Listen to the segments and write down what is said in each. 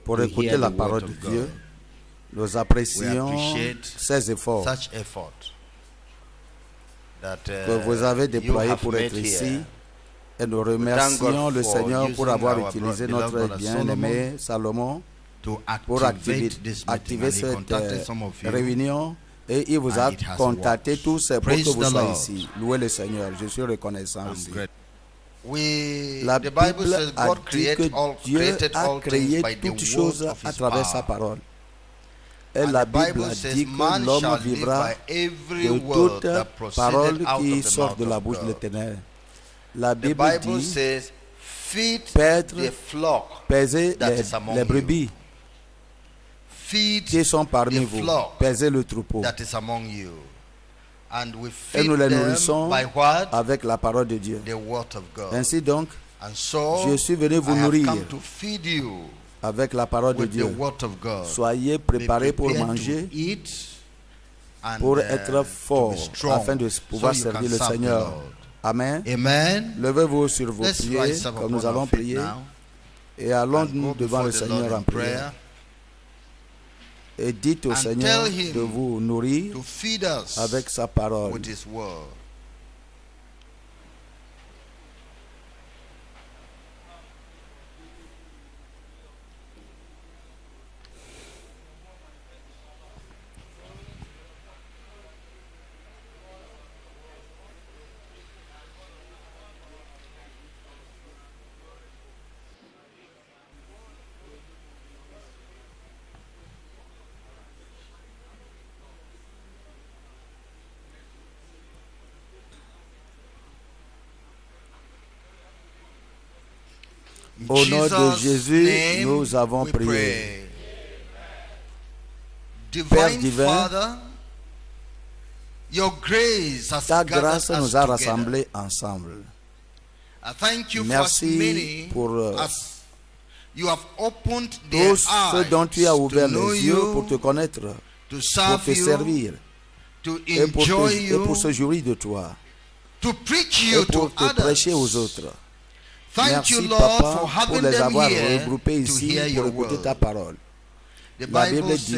pour écouter la parole de Dieu. Nous apprécions ces efforts que vous avez déployés pour être ici. Et nous remercions le Seigneur pour avoir utilisé notre bien-aimé Salomon pour activer cette réunion. Et il vous a contacté tous pour que vous soyez ici. Louez le Seigneur. Je suis reconnaissant aussi. La Bible a dit que Dieu a créé toutes choses à travers sa parole. Et la Bible a dit que l'homme vivra de toute parole qui sort de la bouche de l'Éternel. La Bible dit paître, paiser les brebis qui sont parmi vous, paiser le troupeau. Et nous les nourrissons avec la parole de Dieu. Ainsi donc, je suis venu vous nourrir avec la parole de Dieu. Soyez préparés pour manger, pour être forts, afin de pouvoir servir le Seigneur. Amen. Levez-vous sur vos pieds, comme nous allons prier, et allons devant le Seigneur en prière. Et dites au Seigneur de vous nourrir avec sa parole. Au nom de Jésus, nous avons prié. Père divin, ta grâce nous a rassemblés ensemble. Merci pour tous ceux dont tu as ouvert les yeux pour te connaître, pour te servir et pour se jouir de toi et pour te prêcher aux autres. Merci, Papa, pour les avoir regroupés ici pour écouter ta parole. La Bible dit,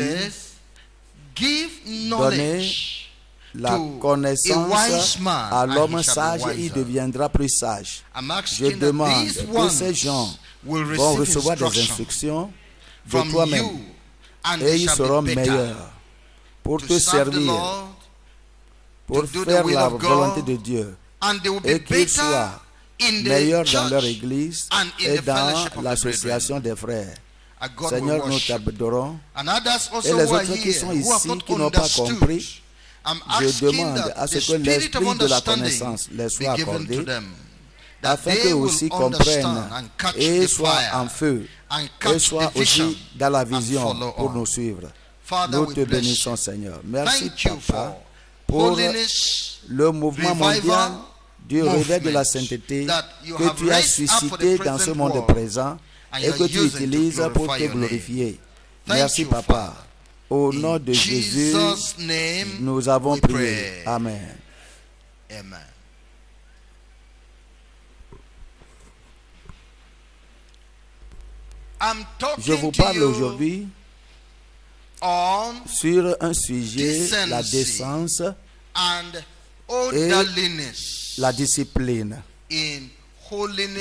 donnez la connaissance à l'homme sage et il deviendra plus sage. Je demande que ces gens vont recevoir des instructions de toi-même et ils seront meilleurs pour te servir, pour faire la volonté de Dieu et qu'ils soient meilleurs dans leur église et dans l'association des frères. Seigneur, nous t'adorons. Et les autres qui sont ici, qui n'ont pas compris, je demande à ce que l'esprit de la connaissance les soit accordé, afin qu'eux aussi comprennent et soient en feu, et soient aussi dans la vision pour nous suivre. Nous te bénissons, Seigneur. Merci, Papa, pour le mouvement mondial du réveil de la sainteté que tu as suscité dans ce monde présent et que tu utilises pour te glorifier. Merci, Papa. Au nom de Jésus, nous avons prié. Amen. Je vous parle aujourd'hui sur un sujet, la décence et la discipline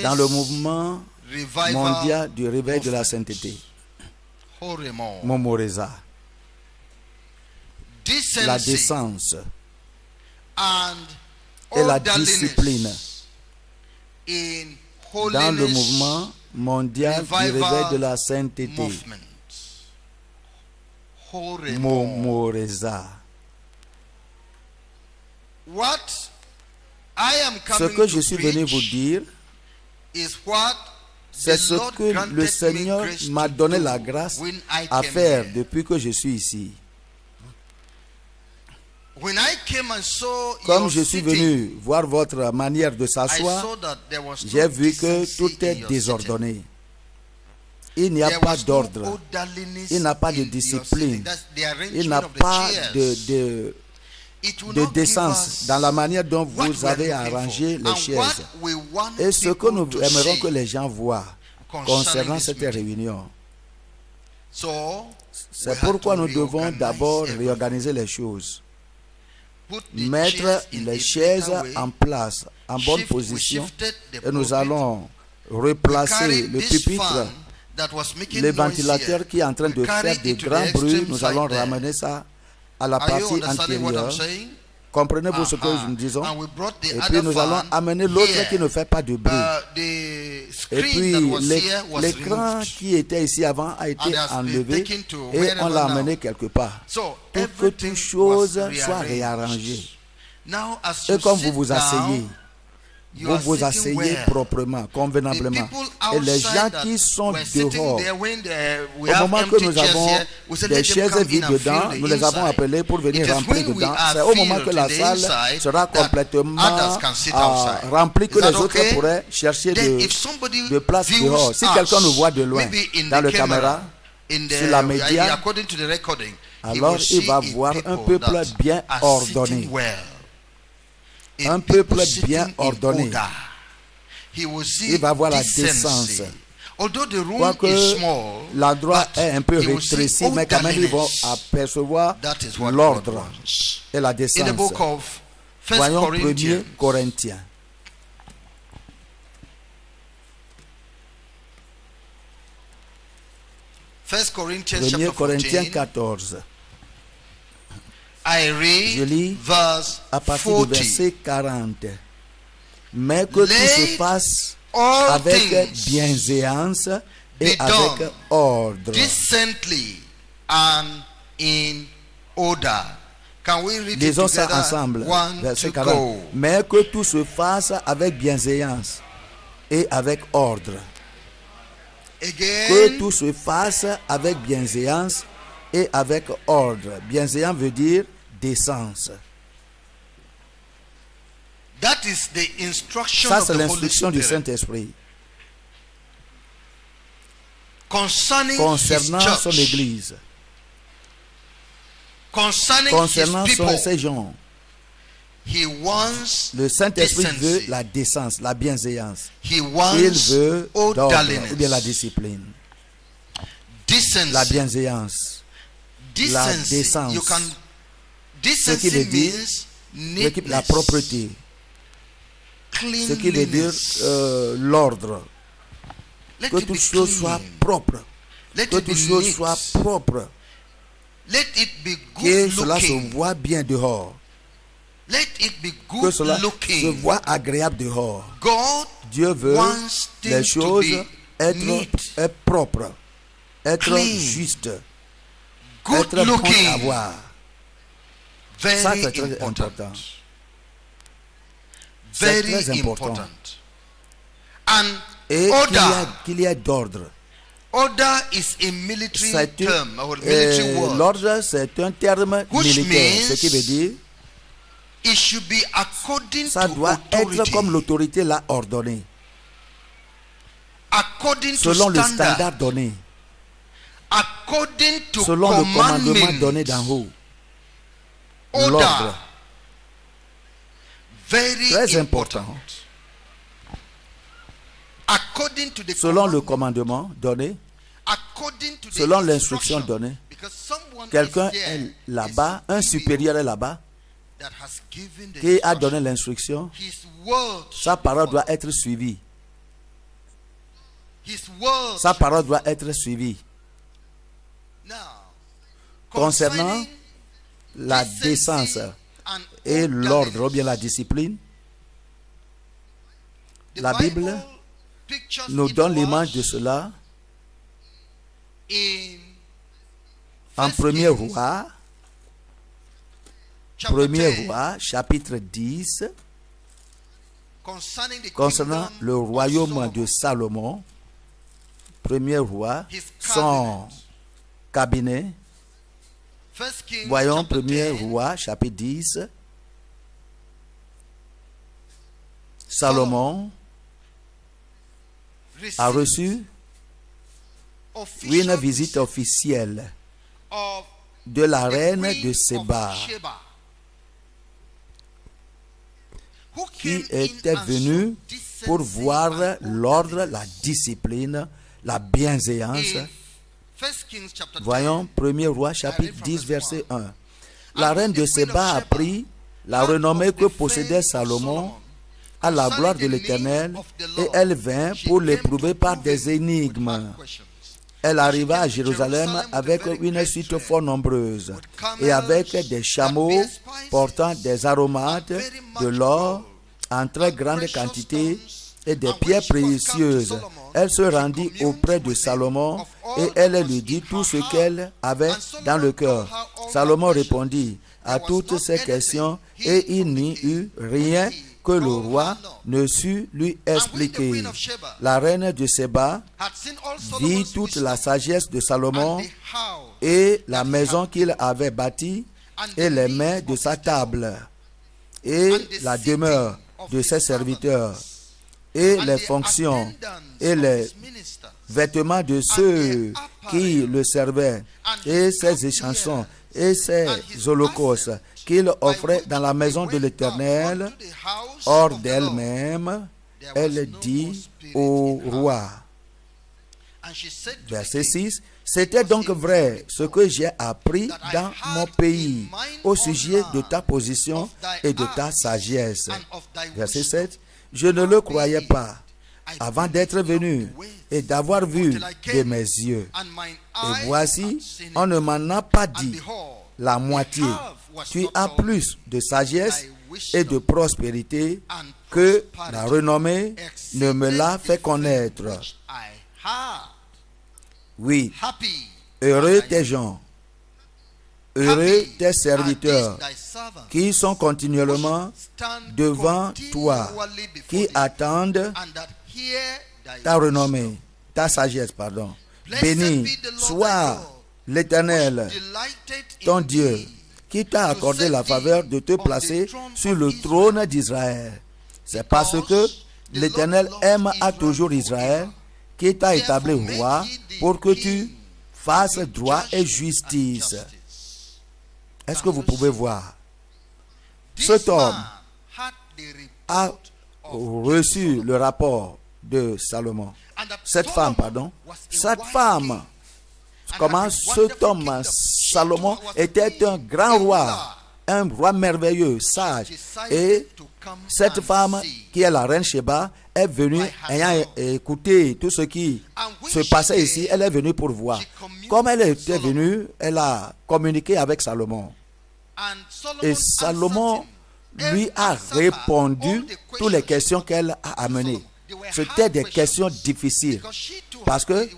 dans le mouvement mondial du réveil de la sainteté. Momoreza. La décence et la discipline dans le mouvement mondial du réveil de la sainteté. Momoreza. Ce que je suis venu vous dire, c'est ce que le Seigneur m'a donné la grâce à faire depuis que je suis ici. Comme je suis venu voir votre manière de s'asseoir, j'ai vu que tout est désordonné. Il n'y a pas d'ordre, il n'y a pas de discipline, il n'y a pas de décence dans la manière dont vous avez arrangé les chaises. Et ce que nous aimerons que les gens voient concernant cette réunion, C'est pourquoi nous devons d'abord réorganiser les choses, mettre les chaises en place, en bonne position, et nous allons replacer le pupitre, le ventilateur qui est en train de faire de grands bruits. Nous allons ramener ça à la partie antérieure. Comprenez-vous ce que nous disons? Et puis nous allons amener l'autre qui ne fait pas de bruit. Et puis l'écran qui était ici avant a été enlevé et on l'a amené quelque part pour que toute chose soit réarrangée. Et comme vous vous asseyez, vous vous asseyez proprement, convenablement. Et les gens qui sont dehors, au moment que nous avons des chaises vides dedans, nous les avons appelés pour venir remplir dedans. C'est au moment que la salle sera complètement remplie que les autres pourraient chercher de place dehors. Si quelqu'un nous voit de loin dans le caméra, sur la média, alors il va voir un peuple bien ordonné. Un peuple bien ordonné. Il va voir la décence. Quoique l'endroit est un peu rétréci, mais quand même ils vont apercevoir l'ordre et la décence. Voyons 1 Corinthiens. 1 Corinthiens 14. Je lis à partir du verset 40. Mais que tout se fasse avec bienséance et avec ordre. Lisons ça ensemble. Verset 40. Mais que tout se fasse avec bienséance et avec ordre. Que tout se fasse avec bienséance et avec ordre. Bienséance veut dire décence. Ça, c'est l'instruction du Saint-Esprit concernant son Église, concernant ses gens. Le Saint-Esprit veut la décence, la bienséance. Il veut l'ordre ou bien la discipline, la bienséance, la décence. Ce qui veut dire la propreté. Ce qui veut dire l'ordre. Que toute chose soit propre. Que toute chose soit propre. Que cela se voit bien dehors. Que cela se voit agréable dehors. Dieu veut les choses être propres, être justes, être bon à voir. Ça, c'est très important. C'est très important. Et qu'il y ait d'ordre. L'ordre, c'est un terme militaire. Ce qui veut dire ça doit être comme l'autorité l'a ordonné. Selon le standard donné. Selon le commandement donné d'en haut. L'ordre. Très important. Selon le commandement donné, selon l'instruction donnée, quelqu'un est là-bas, un supérieur est là-bas, qui a donné l'instruction, sa parole doit être suivie. Sa parole doit être suivie. Concernant la décence et l'ordre, ou bien la discipline, la Bible nous donne l'image de cela en 1er Roi, chapitre 10, concernant le royaume de Salomon. 1er Roi, son cabinet. Voyons 1er Roi, chapitre 10. Salomon a reçu une visite officielle de la reine de Séba, qui était venue pour voir l'ordre, la discipline, la bienséance Voyons 1er Roi chapitre 10 verset 1. La reine de Séba a pris la renommée que possédait Salomon à la gloire de l'Éternel et elle vint pour l'éprouver par des énigmes. Elle arriva à Jérusalem avec une suite fort nombreuse et avec des chameaux portant des aromates, de l'or en très grande quantité et des pierres précieuses. Elle se rendit auprès de Salomon et elle lui dit tout ce qu'elle avait dans le cœur. Salomon répondit à toutes ces questions et il n'y eut rien que le roi ne sut lui expliquer. La reine de Séba vit toute la sagesse de Salomon et la maison qu'il avait bâtie et les mains de sa table et la demeure de ses serviteurs et les fonctions et les vêtements de ceux qui le servaient et ses échansons et ses holocaustes qu'il offrait dans la maison de l'Éternel. Hors d'elle-même, elle dit au roi. Verset 6. C'était donc vrai ce que j'ai appris dans mon pays au sujet de ta position et de ta sagesse. Verset 7. Je ne le croyais pas avant d'être venu et d'avoir vu de mes yeux. Et voici, on ne m'en a pas dit la moitié. Tu as plus de sagesse et de prospérité que la renommée ne me l'a fait connaître. Oui, heureux tes gens, heureux tes serviteurs qui sont continuellement devant toi, qui attendent ta renommée, ta sagesse, pardon. Béni soit l'Éternel, ton Dieu, qui t'a accordé la faveur de te placer sur le trône d'Israël. C'est parce que l'Éternel aime à toujours Israël qui t'a établi roi pour que tu fasses droit et justice. Est-ce que vous pouvez voir? Cet homme a reçu le rapport de Salomon. Cette femme, comment cet homme, Salomon, était un grand roi, un roi merveilleux, sage. Et cette femme, qui est la reine Sheba, est venue, ayant écouté tout ce qui se passait ici, elle est venue pour voir. Comme elle était venue, elle a communiqué avec Salomon. Et Salomon lui a répondu toutes les questions qu'elle a amenées. C'était des questions difficiles parce que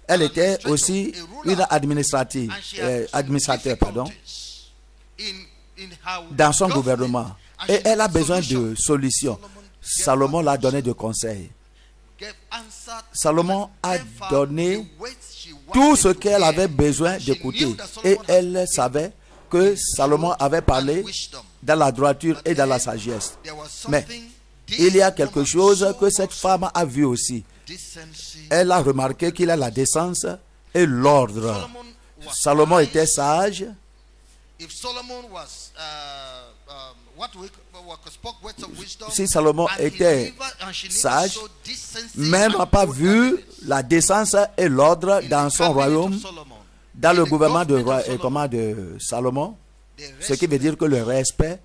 elle était aussi une administrateur dans son gouvernement. Et elle a besoin de solutions. Salomon l'a donné de conseils. Salomon a donné tout ce qu'elle avait besoin d'écouter. Et elle savait que Salomon avait parlé dans la droiture et dans la sagesse. Mais il y a quelque chose que cette femme a vu aussi. Elle a remarqué qu'il a la décence et l'ordre. Salomon était sage. Si Salomon était sage, mais n'a pas vu la décence et l'ordre dans son royaume, dans le gouvernement de Salomon, ce qui veut dire que le respect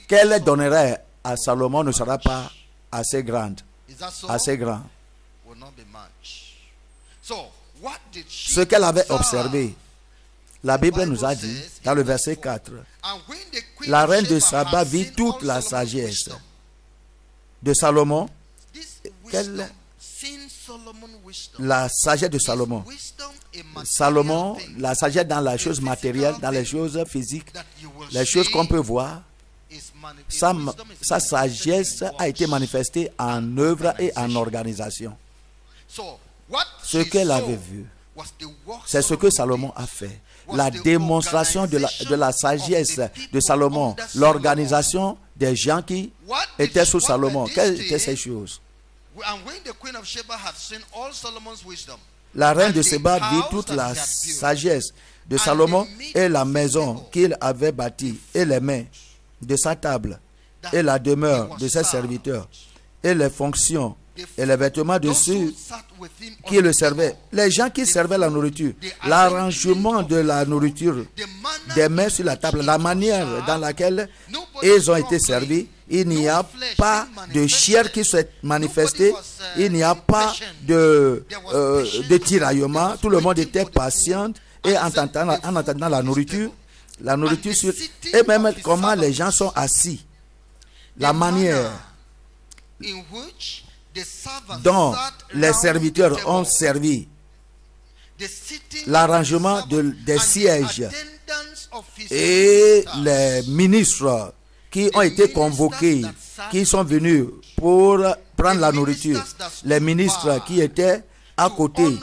qu'elle donnerait à Salomon ne sera pas assez grand. Ce qu'elle avait observé, la Bible nous a dit dans le verset 4, la reine de Saba vit toute la sagesse de Salomon, la sagesse de Salomon. La sagesse dans les choses matérielles, dans les choses physiques, les choses qu'on peut voir, sa sagesse a été manifestée en œuvre et en organisation. Ce qu'elle avait vu, c'est ce que Salomon a fait. La démonstration de la sagesse de Salomon, l'organisation des gens qui étaient sous Salomon. Quelles étaient ces choses? La reine de Séba vit toute la sagesse de Salomon et la maison qu'il avait bâtie et les mains de sa table et la demeure de ses serviteurs et les fonctions et les vêtements de ceux qui le servaient. Les gens qui servaient la nourriture, l'arrangement de la nourriture, des mains sur la table, la manière dans laquelle ils ont été servis, il n'y a pas de chair qui s'est manifestée, il n'y a pas de tiraillement, tout le monde était patient et en entendant la nourriture sur, et même comment les gens sont assis, la manière dont les serviteurs ont servi, l'arrangement des sièges et les ministres qui ont été convoqués, qui sont venus pour prendre la nourriture, les ministres qui étaient à côté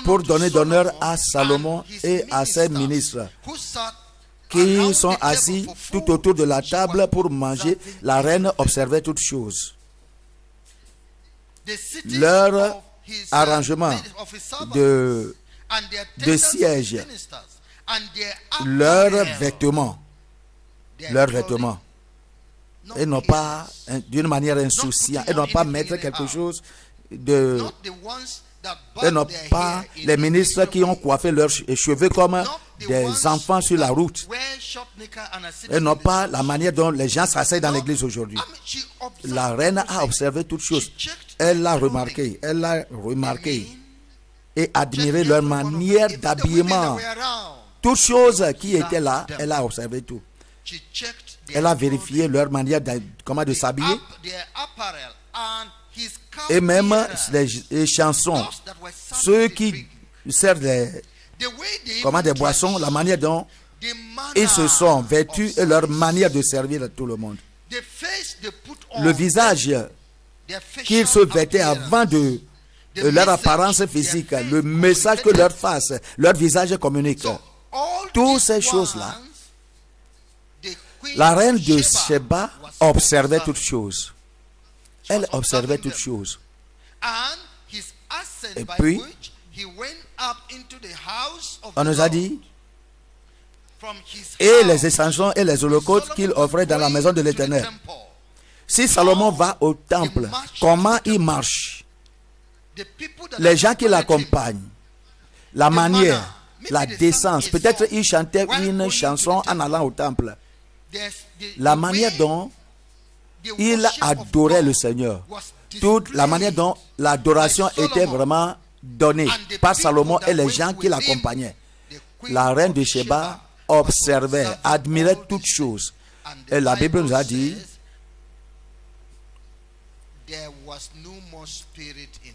pour donner d'honneur à Salomon et à ses ministres qui sont assis tout autour de la table pour manger. La reine observait toutes choses. Leur arrangement de siège, leurs vêtements, ils n'ont pas, d'une manière insouciante, ils n'ont pas mettre quelque chose de... Ils n'ont pas les ministres qui ont coiffé leurs cheveux comme des enfants sur la route. Ils n'ont pas la manière dont les gens s'asseyent dans l'église aujourd'hui. La reine a observé toutes choses. Elle l'a remarqué et admiré leur manière d'habillement. Toutes choses qui étaient là, elle a observé tout. Elle a vérifié leur manière de s'habiller. Et même les chansons, ceux qui servent des boissons, la manière dont ils se sont vêtus et leur manière de servir à tout le monde. Le visage qu'ils se vêtaient avant de leur apparence physique, le message que leur face, leur visage communique. Toutes ces choses-là, la reine de Sheba observait toutes choses. Elle observait toutes choses. Et puis, on nous a dit, et les essentiels et les holocaustes qu'il offrait dans la maison de l'Éternel. Si Salomon va au temple, comment il marche? Les gens qui l'accompagnent, la manière, la décence, peut-être il chantait une chanson en allant au temple. La manière dont il adorait le Seigneur, toute la manière dont l'adoration était vraiment donnée par Salomon et les gens qui l'accompagnaient. La reine de Sheba observait, admirait toutes choses. Et la Bible nous a dit,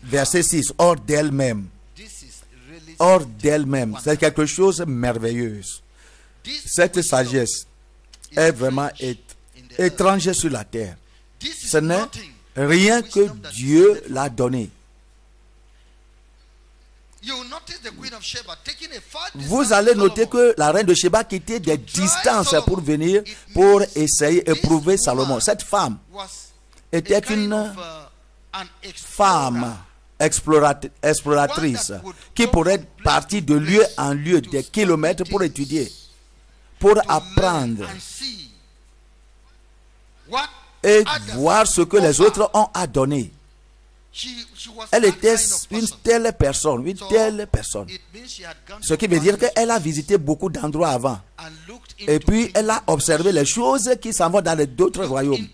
verset 6, hors d'elle-même. Hors d'elle-même. C'est quelque chose de merveilleux. Cette sagesse est vraiment étranger sur la terre. Ce n'est rien que Dieu l'a donné. Vous allez noter que la reine de Sheba quittait des distances pour venir, pour essayer éprouver Salomon. Cette femme était une femme exploratrice qui pourrait partir de lieu en lieu, des kilomètres pour étudier, pour apprendre et voir ce que les autres ont à donner. Elle était une telle personne, Ce qui veut dire qu'elle a visité beaucoup d'endroits avant. Et puis elle a observé les choses qui s'en vont dans d'autres royaumes.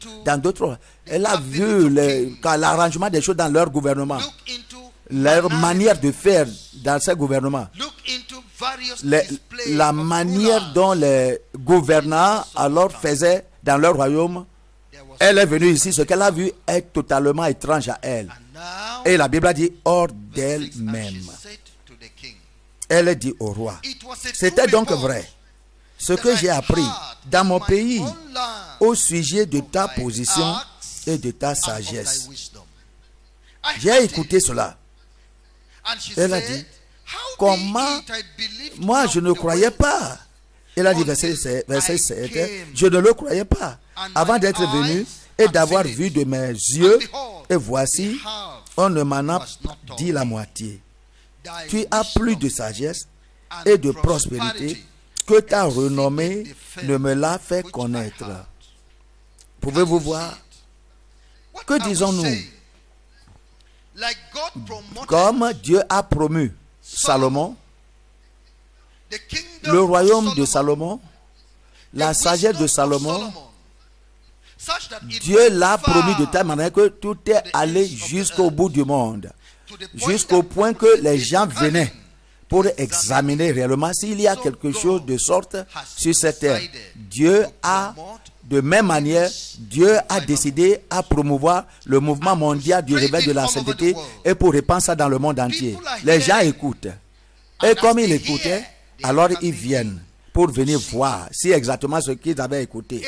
Elle a vu l'arrangement des choses dans leur gouvernement, leur manière de faire dans ces gouvernements, la manière dont les gouvernants alors faisaient dans leur royaume. Elle est venue ici, ce qu'elle a vu est totalement étrange à elle. Et la Bible a dit hors d'elle-même. Elle dit au roi. C'était donc vrai. Ce que j'ai appris dans mon pays au sujet de ta position et de ta sagesse. J'ai écouté cela. Elle a dit, comment moi je ne croyais pas. Elle a dit, verset 7, je ne le croyais pas avant d'être venu et d'avoir vu de mes yeux, et voici, on ne m'en a dit la moitié. Tu as plus de sagesse et de prospérité que ta renommée ne me l'a fait connaître. Pouvez-vous voir? Que disons-nous? Comme Dieu a promu Salomon, le royaume de Salomon, la sagesse de Salomon, Dieu l'a promis de telle manière que tout est allé jusqu'au bout du monde, jusqu'au point que les gens venaient pour examiner réellement s'il y a quelque chose de sorte sur cette terre. Dieu a, de même manière, Dieu a décidé à promouvoir le mouvement mondial du réveil de la sainteté et pour répandre ça dans le monde entier. Les gens écoutent. Et comme ils écoutaient, alors ils viennent pour venir voir si exactement ce qu'ils avaient écouté.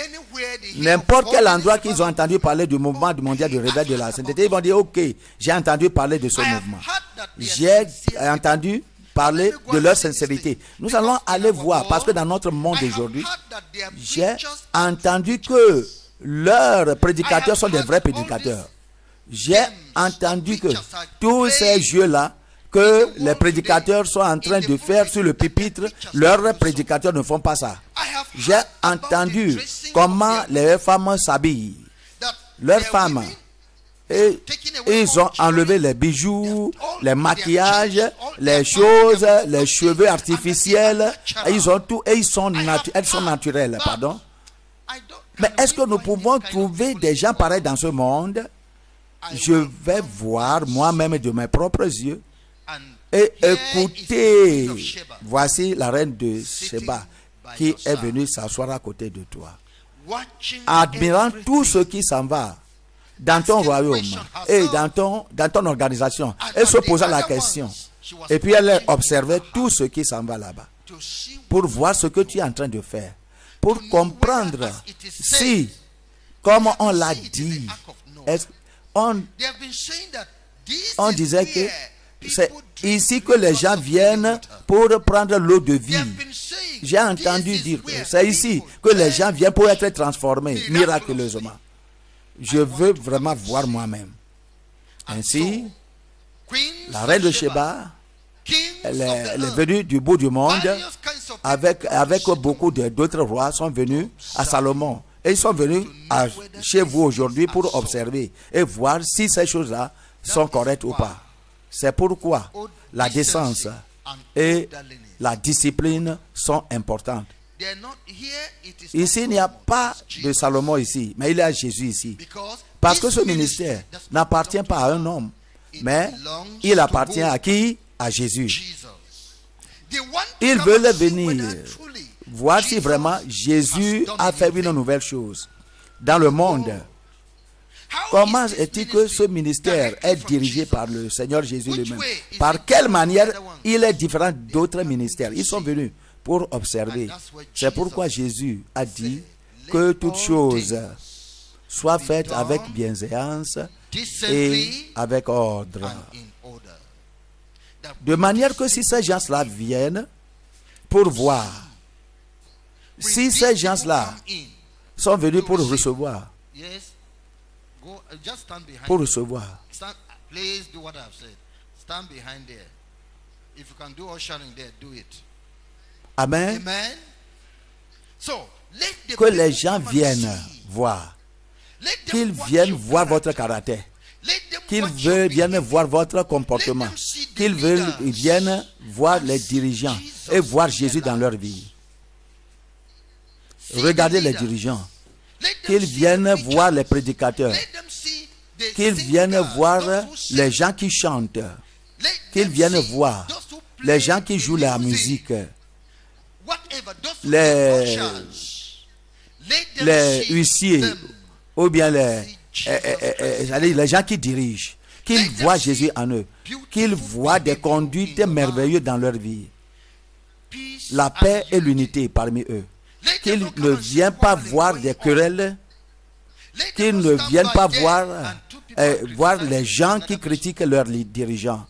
N'importe quel endroit qu'ils ont entendu parler du mouvement mondial du réveil de la sainteté, ils vont dire, ok, j'ai entendu parler de ce mouvement. J'ai entendu parler de leur sincérité. Nous allons aller voir, parce que dans notre monde aujourd'hui, j'ai entendu que leurs prédicateurs sont des vrais prédicateurs. J'ai entendu que tous ces jeux-là que les prédicateurs sont en train de faire sur le pupitre, leurs prédicateurs ne font pas ça. J'ai entendu comment les femmes s'habillent. Leurs femmes, et ils ont enlevé les bijoux, les maquillages, les choses, les cheveux artificiels. Et ils ont tout, et elles sont naturelles, pardon. Mais est-ce que nous pouvons trouver des gens pareils dans ce monde? Je vais voir moi-même de mes propres yeux et écoutez. Voici la reine de Sheba qui est venue s'asseoir à côté de toi, admirant tout ce qui s'en va dans ton royaume et dans ton organisation, et se posant la question. Et puis elle observait tout ce qui s'en va là-bas pour voir ce que tu es en train de faire, pour comprendre si, comme on l'a dit, on disait que c'est ici que les gens viennent pour prendre l'eau de vie. J'ai entendu dire que c'est ici que les gens viennent pour être transformés miraculeusement. Je veux vraiment voir moi-même. Ainsi, la reine de Sheba, elle est venue du bout du monde avec beaucoup d'autres rois sont venus à Salomon. Et ils sont venus chez vous aujourd'hui pour observer et voir si ces choses-là sont correctes ou pas. C'est pourquoi la décence et la discipline sont importantes. Ici, il n'y a pas de Salomon ici, mais il y a Jésus ici. Parce que ce ministère n'appartient pas à un homme, mais il appartient à qui? À Jésus. Ils veulent venir voir si vraiment Jésus a fait une nouvelle chose dans le monde. Comment est-il que ce ministère est dirigé par le Seigneur Jésus lui-même? Par quelle manière il est différent d'autres ministères? Ils sont venus pour observer. C'est pourquoi Jésus a dit que toutes choses soient faites avec bienséance et avec ordre. De manière que si ces gens-là viennent pour voir, si ces gens-là sont venus pour recevoir, Amen. Que les gens viennent voir, qu'ils viennent voir votre caractère, qu'ils viennent voir votre comportement, qu'ils viennent voir les dirigeants et voir Jésus dans leur vie. Regardez les dirigeants, qu'ils viennent voir les prédicateurs, qu'ils viennent voir les gens qui chantent, qu'ils viennent voir les gens qui jouent la musique, les huissiers ou bien les gens qui dirigent, qu'ils voient Jésus en eux, qu'ils voient des conduites merveilleuses dans leur vie, la paix et l'unité parmi eux, qu'ils ne viennent pas voir des querelles, qu'ils ne viennent pas voir les gens qui critiquent leurs dirigeants,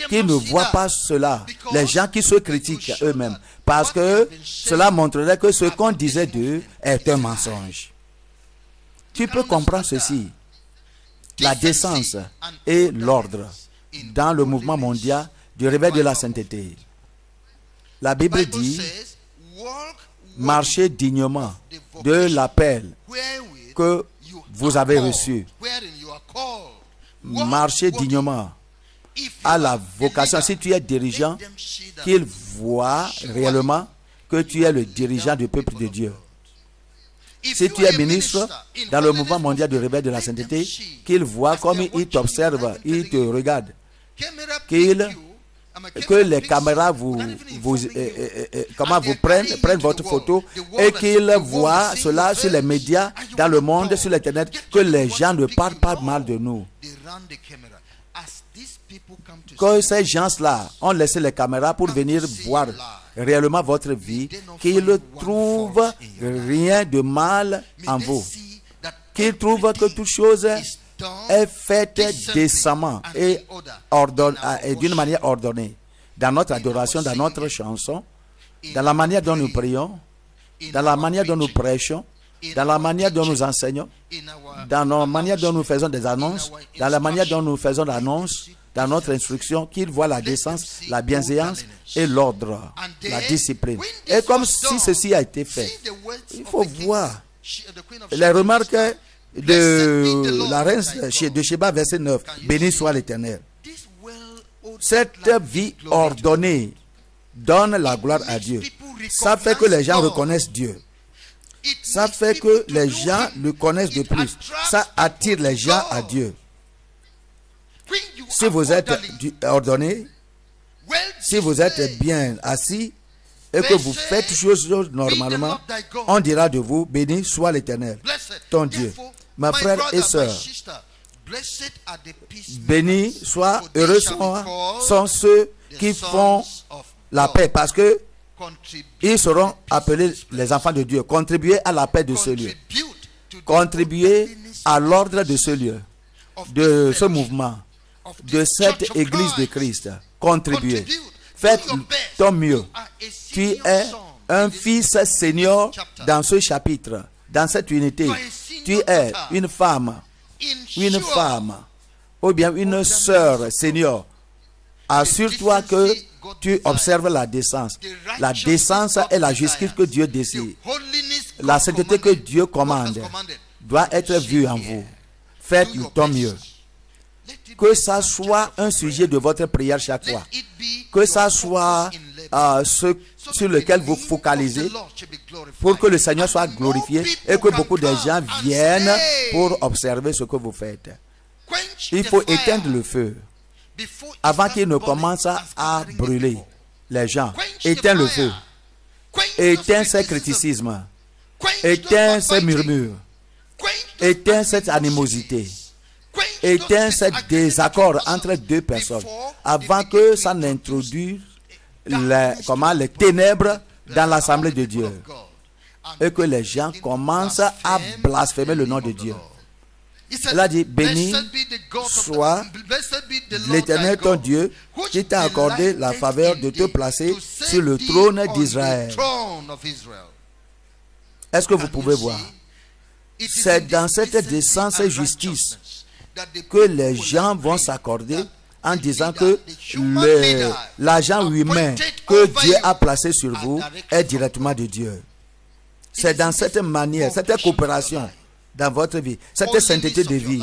qu'ils ne voient pas cela, les gens qui se critiquent eux-mêmes, parce que cela montrerait que ce qu'on disait d'eux est un mensonge. Tu peux comprendre ceci, la décence et l'ordre dans le mouvement mondial du réveil de la sainteté. La Bible dit, marchez dignement de l'appel que vous avez reçu. Marchez dignement a la vocation, si tu es dirigeant, qu'il voit réellement que tu es le dirigeant du peuple de Dieu. Si tu es ministre dans le mouvement mondial de réveil de la sainteté, qu'il voit comme il t'observe, il te regarde, que les caméras prennent votre photo et qu'ils voient cela sur les médias, dans le monde, sur l'internet, que les gens ne parlent pas mal de nous. Que ces gens-là ont laissé les caméras pour venir voir réellement votre vie, qu'ils ne trouvent rien de mal en vous, qu'ils trouvent que toute chose est faite décemment et d'une manière ordonnée, dans notre adoration, dans notre chanson, dans la manière dont nous prions, dans la manière dont nous prêchons, dans la manière dont nous enseignons, dans la manière dont nous faisons des annonces, dans la manière dont nous faisons l'annonce, dans notre instruction, qu'ils voient la décence, la bienséance et l'ordre, la discipline. Et comme si ceci a été fait, il faut voir les remarques de la reine de Sheba, verset 9. Béni soit l'Éternel. Cette vie ordonnée donne la gloire à Dieu. Ça fait que les gens reconnaissent Dieu. Ça fait que les gens le connaissent de plus. Ça attire les gens à Dieu. Si vous êtes ordonné, si vous êtes bien assis et que vous faites choses normalement, on dira de vous, béni soit l'Éternel, ton Dieu. Ma frère et sœur, bénis soient, heureux sont ceux qui font la paix, parce que ils seront appelés les enfants de Dieu. Contribuer à la paix de ce lieu. Contribuer à l'ordre de ce lieu, de ce mouvement, de cette église de Christ. Contribuer. Faites ton mieux. Tu es un fils Seigneur dans ce chapitre, dans cette unité. Tu es une femme, ou bien une sœur Seigneur. Assure-toi que tu observes la décence. La décence est la justice que Dieu désire. La sainteté que Dieu commande doit être vue en vous. Faites ton mieux. Que ça soit un sujet de votre prière chaque fois. Que ça soit ce sur lequel vous focalisez pour que le Seigneur soit glorifié et que beaucoup de gens viennent pour observer ce que vous faites. Il faut éteindre le feu avant qu'il ne commence à brûler les gens. Éteins le feu. Éteins ces criticismes. Éteins ces murmures. Éteins cette animosité. Éteins ce désaccord entre deux personnes avant que ça n'introduise les ténèbres dans l'assemblée de Dieu et que les gens commencent à blasphémer le nom de Dieu. Il a dit, béni soit l'Éternel ton Dieu qui t'a accordé la faveur de te placer sur le trône d'Israël. Est-ce que vous pouvez voir? C'est dans cette décence et justice que les gens vont s'accorder en disant que l'agent humain que Dieu a placé sur vous est directement de Dieu. C'est dans cette manière, cette coopération dans votre vie, cette sainteté de vie,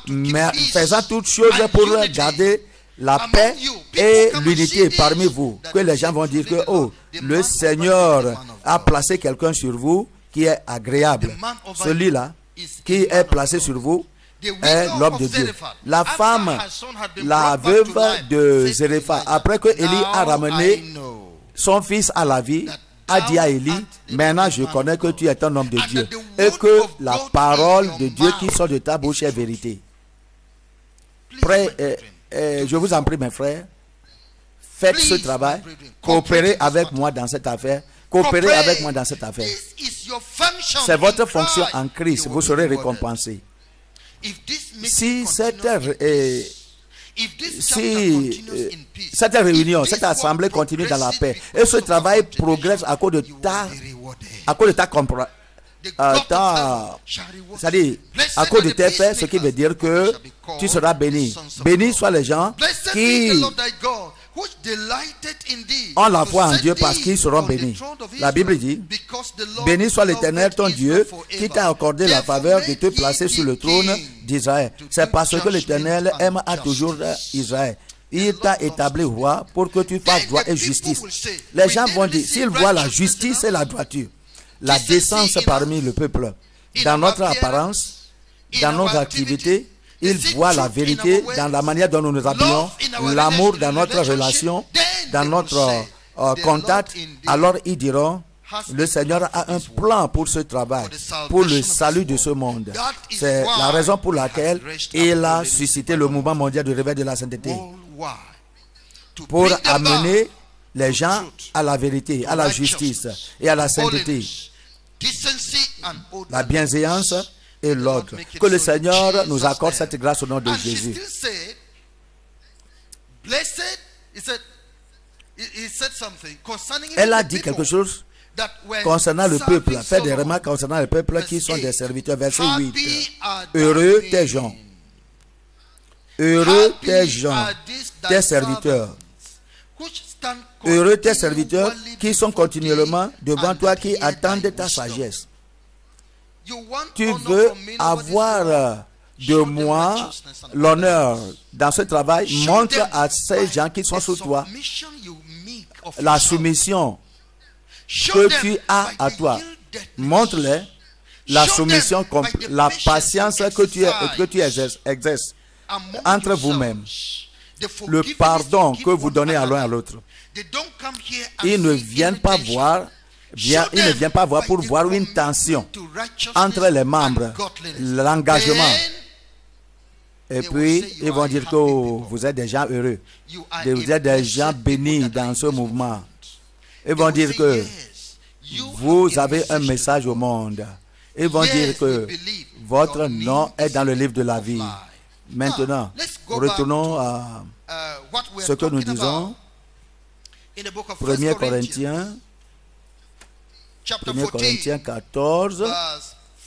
mais faisant toutes choses pour garder la paix et l'unité parmi vous, que les gens vont dire que oh, le Seigneur a placé quelqu'un sur vous qui est agréable. Celui-là qui est placé sur vous est l'homme de Dieu. La femme, la veuve de Zérépha, après que Élie a ramené son fils à la vie, a dit à Élie, maintenant je connais que tu es un homme de Dieu et que la parole de Dieu qui sort de ta bouche est vérité. Je vous en prie mes frères, faites ce travail, coopérez avec moi dans cette affaire. Coopérez avec moi dans cette affaire. C'est votre fonction en Christ, vous serez récompensé. Si cette réunion, cette assemblée continue dans la paix et ce travail progresse à cause de c'est-à-dire à cause de tes faits, ce qui veut dire que tu seras béni. Bénis soient les gens qui ont la foi en Dieu parce qu'ils seront bénis. La Bible dit, béni soit l'Éternel ton Dieu qui t'a accordé la faveur de te placer sur le trône d'Israël. C'est parce que l'Éternel aime à toujours Israël. Il t'a établi roi pour que tu fasses droit et justice. Les gens vont dire, s'ils voient la justice et la droiture, la décence parmi le peuple, dans notre apparence, dans nos activités, ils voient la vérité dans la manière dont nous nous habillons, l'amour dans notre relation, dans notre contact, alors ils diront, le Seigneur a un plan pour ce travail, pour le salut de ce monde. C'est la raison pour laquelle il a suscité le mouvement mondial de réveil de la sainteté, pour amener les gens à la vérité, à la justice et à la sainteté, la bienséance et l'ordre. Que le Seigneur nous accorde cette grâce au nom de Jésus. Elle a dit quelque chose concernant le peuple, fait des remarques concernant le peuple qui sont des serviteurs. Verset 8. Heureux tes gens. Heureux tes gens, tes serviteurs. Heureux tes serviteurs qui sont continuellement devant toi, qui attendent ta sagesse. Tu veux avoir de moi l'honneur dans ce travail, montre à ces gens qui sont sous toi la soumission que tu as à toi. Montre-les la soumission, la patience que tu exerces entre vous-mêmes, le pardon que vous donnez à l'un à l'autre. Ils ne viennent pas voir, ils ne viennent pas voir pour voir une tension entre les membres, l'engagement. Et puis, ils vont dire que vous êtes des gens heureux, vous êtes des gens bénis dans ce mouvement. Ils vont dire que vous avez un message au monde. Ils vont dire que votre nom est dans le livre de la vie. Maintenant, retournons à ce que nous disons. 1 Corinthiens 14.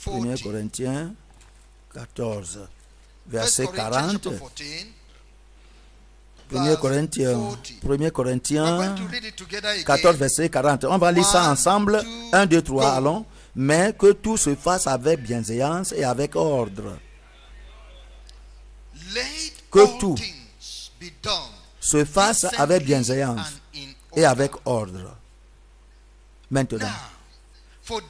1 Corinthiens 14. Verset 40. 1 Corinthiens 14, verset 40. On va lire ça ensemble. 1, 2, 3, allons. Mais que tout se fasse avec bienséance et avec ordre. Que tout se fasse avec bienséance et avec ordre. Maintenant, pour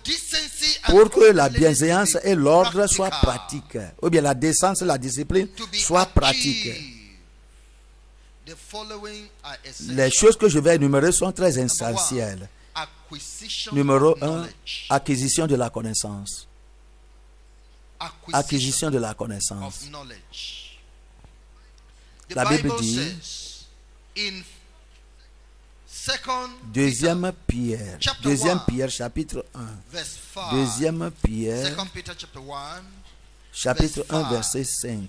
que la bienséance et l'ordre soient pratiques, ou bien la décence et la discipline soient pratiques. Les choses que je vais énumérer sont très essentielles. Numéro 1, acquisition de la connaissance. Acquisition de la connaissance. La Bible dit, Deuxième Pierre chapitre 1. Deuxième Pierre chapitre 1 verset 5.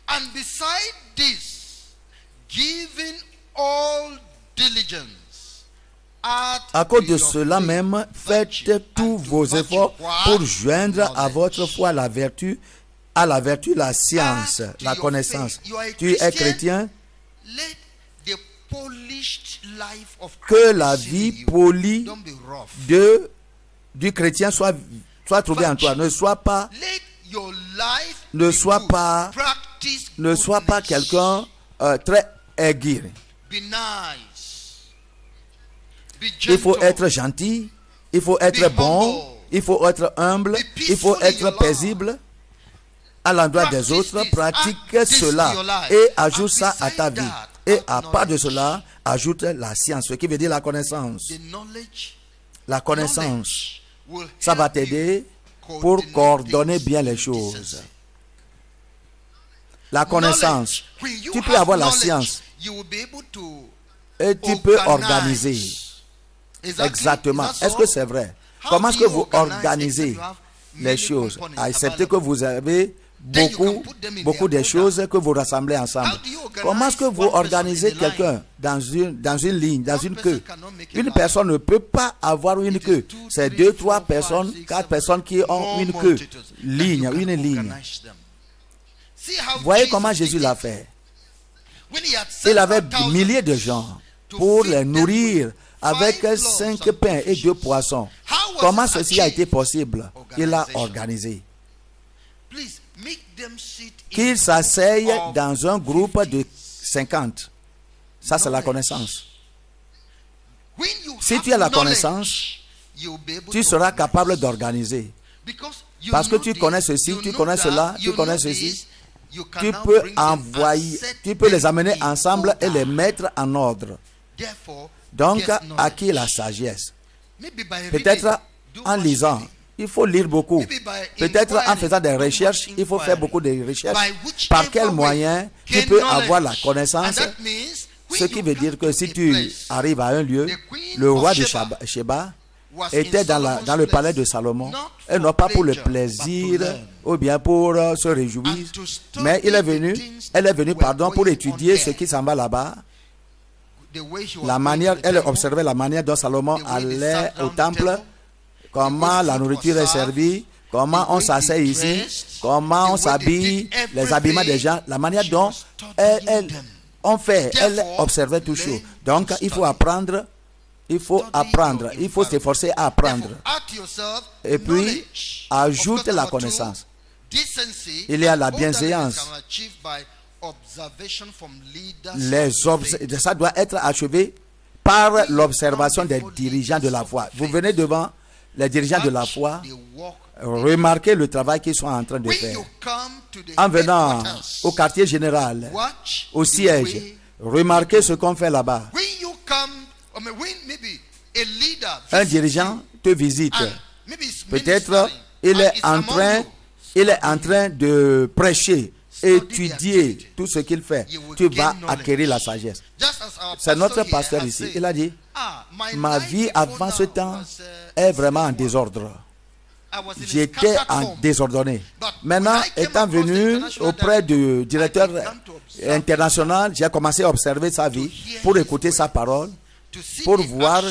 And beside this, giving all diligence, à cause de cela même, faites tous vos efforts pour joindre à votre foi la vertu, à la vertu la science, la connaissance. Tu es chrétien, que la vie polie du chrétien soit trouvée en toi. Ne sois pas quelqu'un très aigri. Il faut être gentil, il faut être bon, il faut être humble, il faut être paisible à l'endroit des autres. Pratique cela et ajoute ça à ta vie. Et à part de cela, ajoute la science, ce qui veut dire la connaissance. La connaissance, ça va t'aider pour coordonner bien les choses. La connaissance, tu peux avoir la science et tu peux organiser. Exactement. Est-ce que c'est vrai? Comment est-ce que vous organisez les choses? Acceptez que vous avez beaucoup de choses que vous rassemblez ensemble. Comment est-ce que vous organisez quelqu'un dans une ligne, dans une queue? Une personne ne peut pas avoir une queue. C'est 2, 3 personnes, 4 personnes qui ont une queue. Une ligne. Voyez comment Jésus l'a fait. Il avait des milliers de gens pour les nourrir avec 5 pains et 2 poissons. Comment ceci a été possible? Il a organisé. Qu'ils s'asseyent dans un groupe de 50. Ça, c'est la connaissance. Si tu as la connaissance, tu seras capable d'organiser. Parce que tu connais ceci, tu connais cela, tu connais ceci. Tu peux envoyer, tu peux les amener ensemble et les mettre en ordre. Donc, acquis la sagesse. Peut-être en lisant, il faut lire beaucoup. Peut-être en faisant des recherches, il faut faire beaucoup de recherches. Par quel moyen tu peux avoir la connaissance? Ce qui veut dire que si tu arrives à un lieu, le roi de Sheba était dans le palais de Salomon, et non pas pour le plaisir ou bien pour se réjouir, mais elle est venue pour étudier ce qui s'en va là-bas. La manière, elle observait la manière dont Salomon allait au temple, comment la nourriture est servie, comment on s'assied ici, comment on s'habille, les habillements des gens, la manière dont elle observait tout ça. Donc il faut apprendre, il faut s'efforcer à apprendre. Et puis, ajoute la connaissance. Il y a la bienséance. Ça doit être achevé par l'observation des dirigeants de la foi. Vous venez devant les dirigeants de la foi, remarquez le travail qu'ils sont en train de faire. En venant au quartier général, au siège, remarquez ce qu'on fait là-bas. Un dirigeant te visite. Peut-être il est en train de prêcher, étudier tout ce qu'il fait. Tu vas acquérir la sagesse. C'est notre pasteur ici. Il a dit, ma vie avant ce temps est vraiment en désordre. J'étais en désordonné. Maintenant, étant venu auprès du directeur international, j'ai commencé à observer sa vie pour écouter sa parole, pour voir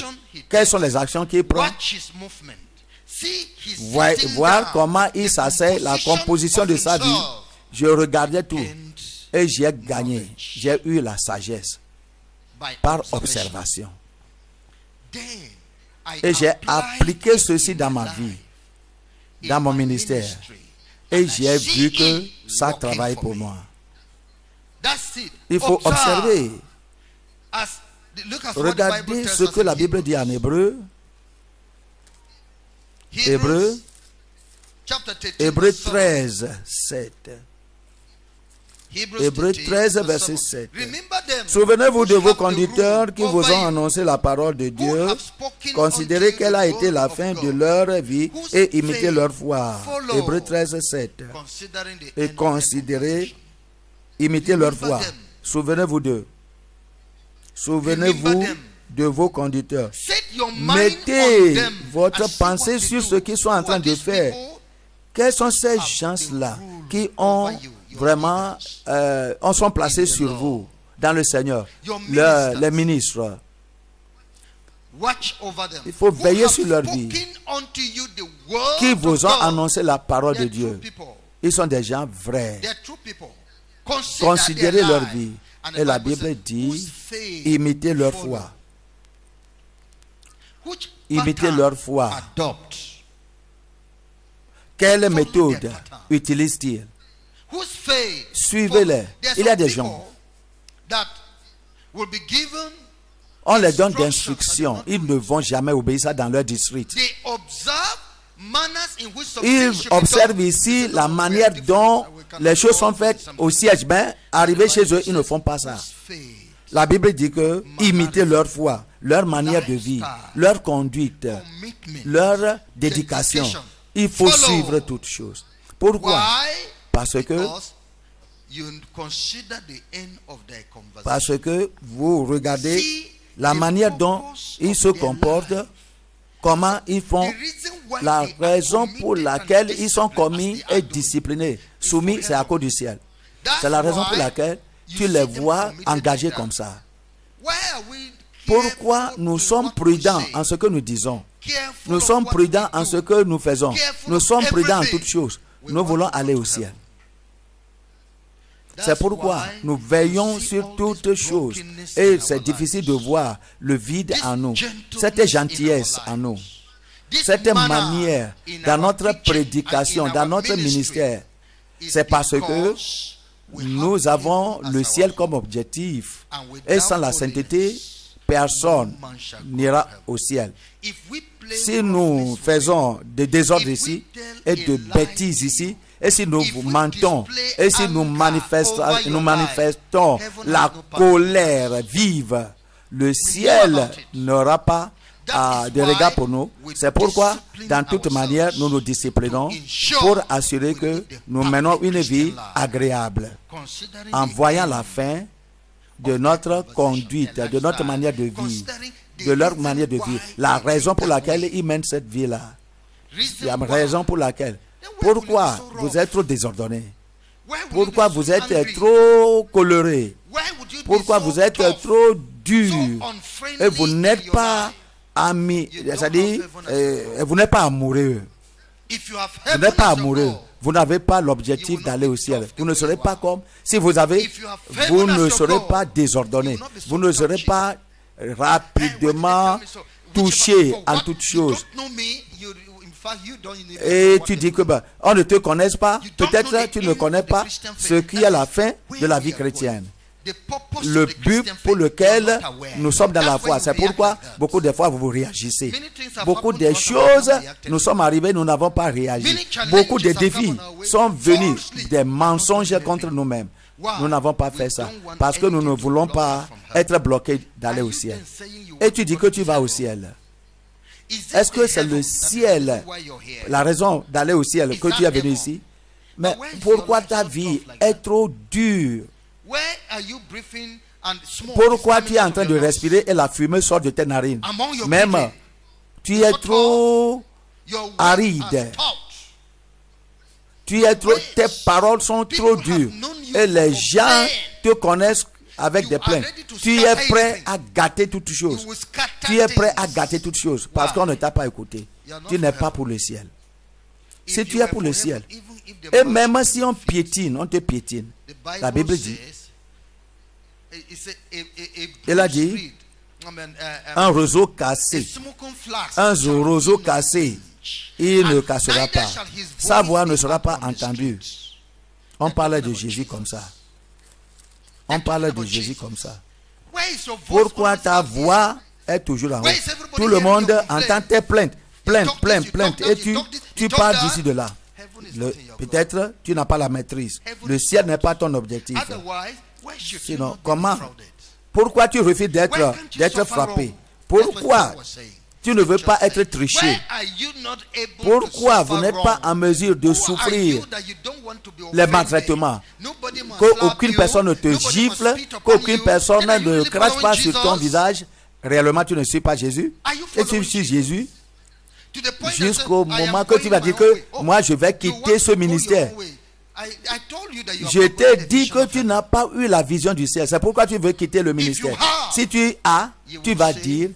quelles sont les actions qu'il prend, voir comment il s'assied, la composition de sa vie. Je regardais tout et j'ai gagné. J'ai eu la sagesse par observation. Et j'ai appliqué ceci dans ma vie, dans mon ministère. Et j'ai vu que ça travaille pour moi. Il faut observer. Regardez ce que la Bible dit en Hébreu. Hébreu 13, 7. Hébreu 13, verset 7. Souvenez-vous de vos conducteurs qui vous ont annoncé la parole de Dieu. Considérez quelle a été la fin de leur vie et imitez leur foi. Hébreu 13, 7. Et considérez, imitez leur foi. Souvenez-vous d'eux. Souvenez-vous de vos conducteurs. Mettez votre pensée sur ce qu'ils sont en train de faire. Quels sont ces gens-là qui ont vraiment sont placés sur vous dans le Seigneur, les ministres? Il faut veiller sur leur vie. Qui vous ont annoncé la parole de Dieu? Ils sont des gens vrais. Considérez leur vie. Et la Bible dit, imitez leur foi. Imitez leur foi. Quelle méthode utilisent-ils? Suivez-les. Il y a des gens, on les donne des instructions. Ils ne vont jamais obéir ça dans leur district. Ils observent ici la manière dont les choses sont faites au siège. Ben, arrivés chez eux, ils ne font pas ça. La Bible dit que imitez leur foi, leur manière de vie, leur conduite, leur dédication. Il faut suivre toutes choses. Pourquoi? Parce que vous regardez la manière dont ils se comportent, comment ils font, la raison pour laquelle ils sont commis et disciplinés, soumis, c'est à cause du ciel. C'est la raison pour laquelle tu les vois engagés comme ça. Pourquoi nous sommes prudents en ce que nous disons? Nous sommes prudents en ce que nous faisons. Nous sommes prudents en toutes choses. Nous voulons aller au ciel. C'est pourquoi nous veillons sur toutes choses. Et c'est difficile de voir le vide en nous, cette gentillesse en nous, cette manière dans notre prédication, dans notre ministère. C'est parce que nous avons le ciel comme objectif. Et sans la sainteté, personne n'ira au ciel. Si nous faisons des désordres ici et de bêtises ici, et si nous mentons, et si nous manifestons la colère vive, le ciel n'aura pas de regard pour nous. C'est pourquoi, dans toute manière, nous nous disciplinons pour assurer que nous menons une vie agréable, en voyant la fin de notre conduite, de notre manière de vivre, de leur manière de vivre. La raison pour laquelle ils mènent cette vie-là. La raison pour laquelle. Pourquoi vous êtes trop désordonnés? Pourquoi vous êtes trop colorés? Pourquoi vous êtes trop durs? Et vous n'êtes pas amis, c'est-à-dire, vous n'êtes pas amoureux. Vous n'êtes pas amoureux. Vous n'avez pas l'objectif d'aller au ciel. Vous ne serez pas comme, si vous avez, vous ne serez pas désordonné. Vous ne serez pas rapidement touché en toutes choses. Et tu dis que on ne te connaît pas. Peut-être tu ne connais pas ce qui est la fin de la vie chrétienne. Le but pour lequel nous sommes dans la foi. C'est pourquoi beaucoup de fois vous réagissez. Beaucoup de choses, nous sommes arrivés, nous n'avons pas réagi. Beaucoup de défis sont venus, des mensonges contre nous-mêmes. Nous n'avons pas fait ça parce que nous ne voulons pas être bloqués d'aller au ciel. Et tu dis que tu vas au ciel. Est-ce que c'est le ciel, la raison d'aller au ciel que tu es venu ici? Mais pourquoi ta vie est trop dure? Pourquoi tu es en train de respirer et la fumée sort de tes narines? Même, tu es trop aride. Tu es trop, tes paroles sont trop dures. Et les gens te connaissent avec des plaintes. Tu es prêt à gâter toutes choses. Tu es prêt à gâter toutes choses parce qu'on ne t'a pas écouté. Tu n'es pas pour le ciel. Si tu es pour le ciel, et même si on piétine, on te piétine. La Bible dit, elle a dit, un roseau cassé, il ne cassera pas. Sa voix ne sera pas entendue. On parle de Jésus comme ça. On parle de Jésus comme ça. Pourquoi ta voix est toujours en haut? Tout le monde entend tes plaintes. Plainte. Et tu pars d'ici de là. Peut-être tu n'as pas la maîtrise. Le ciel n'est pas ton objectif. Sinon, comment? Pourquoi tu refuses d'être frappé? Pourquoi tu ne veux pas être triché? Pourquoi vous n'êtes pas en mesure de souffrir les maltraitements? Qu'aucune personne ne te gifle, qu'aucune personne ne crache pas sur ton visage. Réellement, tu ne suis pas Jésus. Et tu suis Jésus jusqu'au moment que tu vas dire que moi, je vais quitter ce ministère. Je t'ai dit que tu n'as pas eu la vision du ciel. C'est pourquoi tu veux quitter le ministère. Si tu as, tu vas dire,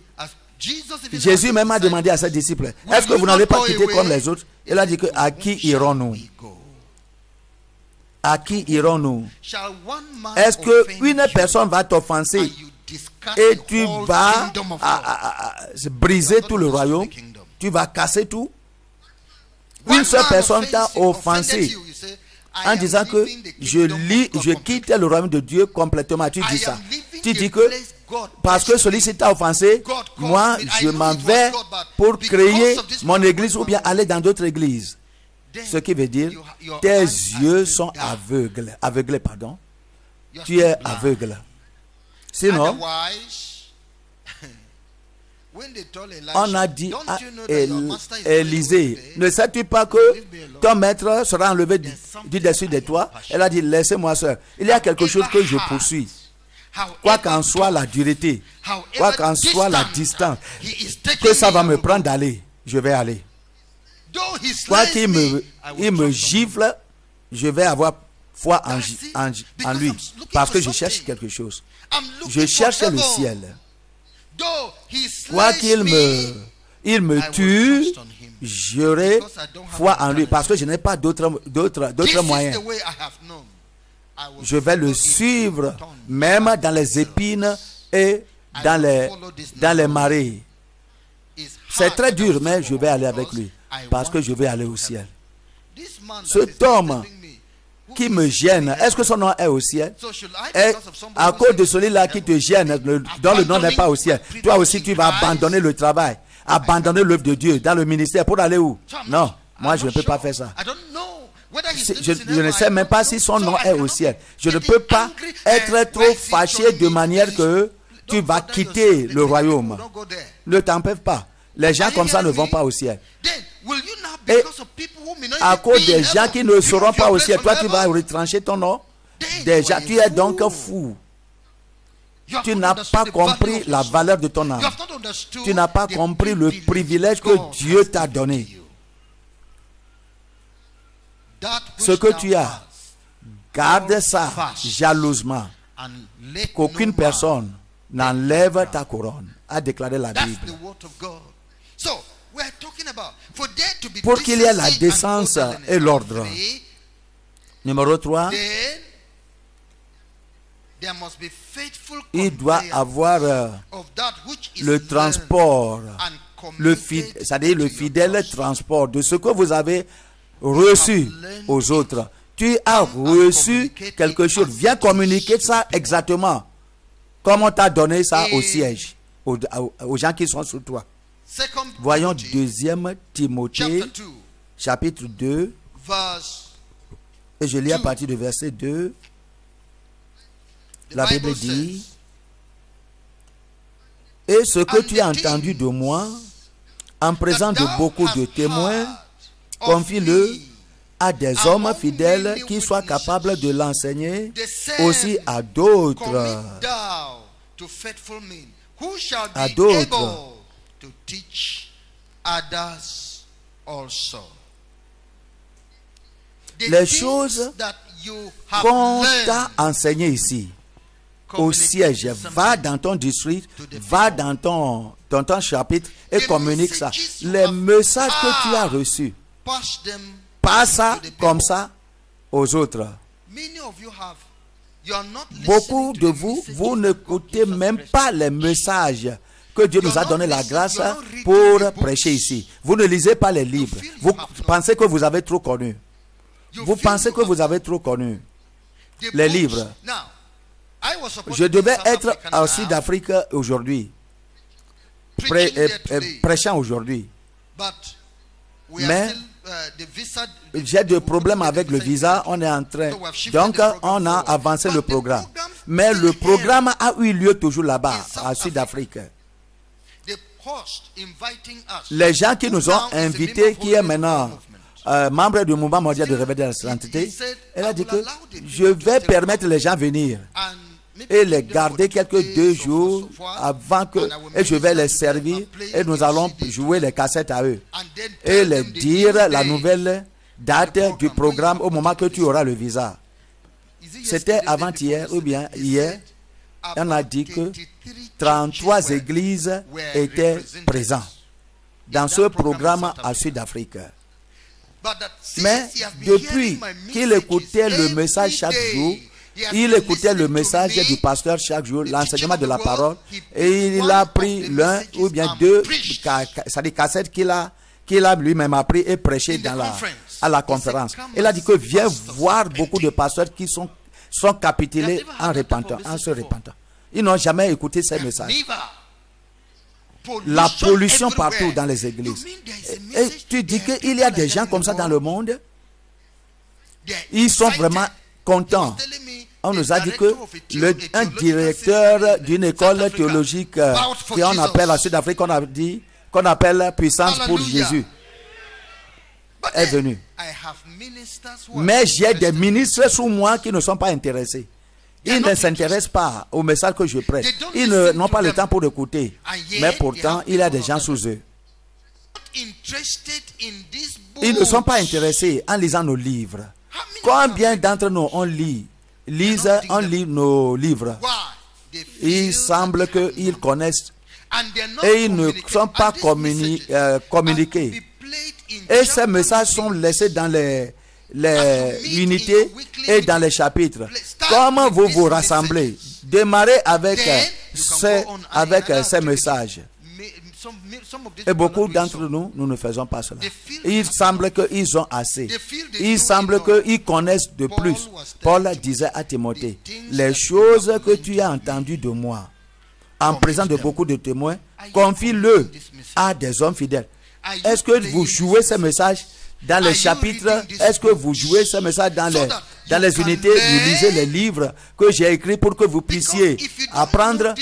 Jésus même a demandé à ses disciples, est-ce que vous n'allez pas quitter comme les autres? Il a dit que à qui irons-nous? À qui irons-nous? Est-ce qu'une personne va t'offenser et tu vas briser tout le royaume? Tu vas casser tout? Une seule personne t'a offensé en disant que je quitte le royaume de Dieu complètement. Tu dis ça. Tu dis que parce que celui-ci t'a offensé, moi je m'en vais pour créer mon église ou bien aller dans d'autres églises. Ce qui veut dire tes yeux sont aveuglés, pardon. Tu es aveugle. Sinon, on a dit à Élisée, ne sais-tu pas que ton maître sera enlevé du dessus de toi? Elle a dit, laissez-moi seul. Il y a quelque chose que je poursuis. Quoi qu'en soit la dureté, quoi qu'en soit la distance, que ça va me prendre d'aller, je vais aller. Quoi qu'il me gifle, je vais avoir foi en lui. Parce que je cherche quelque chose. Je cherche le ciel. Quoi qu'il me tue, j'aurai foi en lui. Parce que je n'ai pas d'autres moyens. je vais le suivre, même dans les épines et dans les marées. C'est très dur, mais je vais aller avec lui, parce que je vais aller au ciel. Cet homme qui me gêne, est-ce que son nom est au ciel? Et à cause de celui-là qui te gêne, dont le nom n'est pas au ciel, toi aussi tu vas abandonner le travail, abandonner l'œuvre de Dieu dans le ministère pour aller où? Non, moi je ne peux pas faire ça. Je ne sais même pas si son nom est au ciel. Je ne peux pas être trop fâché de manière que tu vas quitter le royaume. Ne t'empêche pas. Les gens comme ça ne vont pas au ciel. Et à cause des gens qui ne seront pas au ciel, toi tu vas retrancher ton nom. Déjà, tu es donc fou. Tu n'as pas compris la valeur de ton âme. Tu n'as pas compris le privilège que Dieu t'a donné. Ce que tu as, garde ça jalousement. Qu'aucune personne n'enlève ta couronne, a déclaré la Bible. Pour qu'il y ait la décence et l'ordre. Numéro 3, il doit avoir le transport, c'est-à-dire le fidèle transport de ce que vous avez reçu aux autres. Tu as reçu quelque chose. Viens communiquer ça exactement. Comme on t'a donné ça au siège, aux gens qui sont sous toi. Voyons 2 Timothée, chapitre 2. Et je lis à partir du verset 2. La Bible dit: et ce que tu as entendu de moi, en présence de beaucoup de témoins, confie-le à des hommes fidèles qui soient capables de l'enseigner aussi à d'autres. À d'autres. Les choses qu'on t'a enseignées ici, au siège, va dans ton district, va dans ton chapitre et communique ça. Les messages que tu as reçus, passe ça comme ça aux autres. Beaucoup de vous, vous n'écoutez même pas les messages que Dieu nous a donné la grâce pour prêcher ici. Vous ne lisez pas les livres. Vous pensez que vous avez trop connu. Vous pensez que vous avez trop connu les livres. Je devais être en Sud-Afrique aujourd'hui, prêchant aujourd'hui. Mais j'ai des problèmes avec le visa. On est en train. Donc, on a avancé le programme. Mais le programme a eu lieu toujours là-bas, en Sud-Afrique. Les gens qui nous ont invités, qui est maintenant membre du mouvement mondial de réveil de la sainteté, elle a dit que je vais permettre les gens venir et les garder quelques 2 jours avant que, et je vais les servir et nous allons jouer les cassettes à eux et les dire la nouvelle date du programme au moment que tu auras le visa. C'était avant-hier ou bien hier. On a dit que 33 églises étaient présentes dans ce programme à Sud-Afrique. Mais depuis qu'il écoutait le message chaque jour, il écoutait le message du pasteur chaque jour, l'enseignement de la parole, et il a pris l'un ou bien 2 cassettes qu'il a lui-même appris et prêché à la conférence. Il a dit que viens voir beaucoup de pasteurs qui sont capitulés en se repentant. Ils n'ont jamais écouté ces messages. La pollution partout dans les églises. Et tu dis qu'il y a des gens comme ça dans le monde. Ils sont vraiment contents. On nous a dit que un directeur d'une école théologique qu'on appelle à Sud-Afrique, qu'on appelle Puissance pour Jésus, est venu. Mais j'ai des ministres sous moi qui ne sont pas intéressés. Ils ne s'intéressent pas au message que je prêche. Ils n'ont pas le temps pour écouter. Mais pourtant, il y a des gens sous eux. Ils ne sont pas intéressés en lisant nos livres. Combien d'entre nous lisent nos livres? Il semble qu'ils connaissent et ils ne sont pas communiqués. Et ces messages sont laissés dans l'unité et dans les chapitres. Comment vous vous rassemblez? Démarrez avec ces messages. Et beaucoup d'entre nous, nous ne faisons pas cela. Il semble qu'ils ont assez. Il semble qu'ils connaissent de plus. Paul disait à Timothée, les choses que tu as entendues de moi, en présence de beaucoup de témoins, confie-le à des hommes fidèles. Est-ce que vous jouez ces messages dans les chapitres? Est-ce que vous jouez ces messages dans les unités? Vous lisez les livres que j'ai écrits pour que vous puissiez apprendre.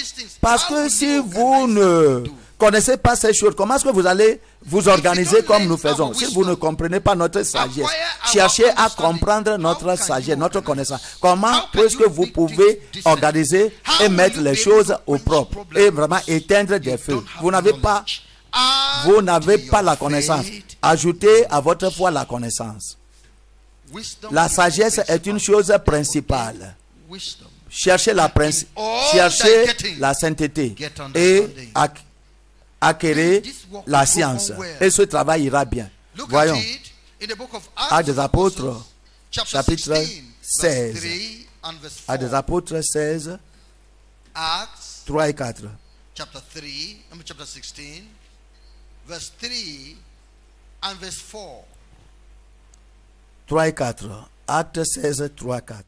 Parce que si vous ne connaissez pas ces choses, comment est-ce que vous allez vous organiser comme nous faisons? Si vous ne comprenez pas notre sagesse, cherchez à comprendre notre sagesse, notre connaissance. Comment est-ce que vous pouvez organiser et mettre les choses au propre et vraiment éteindre des feux? Vous n'avez pas la connaissance. Ajoutez à votre foi la connaissance. La sagesse est une chose principale. Cherchez la sainteté et acquérir la science. Et ce travail ira bien. Voyons. Actes des Apôtres, chapitre 16. Actes des Apôtres 16, 3 et 4. Chapter 16, verse 3 and verse 4. 3 et 4. Actes 16, 3 et 4.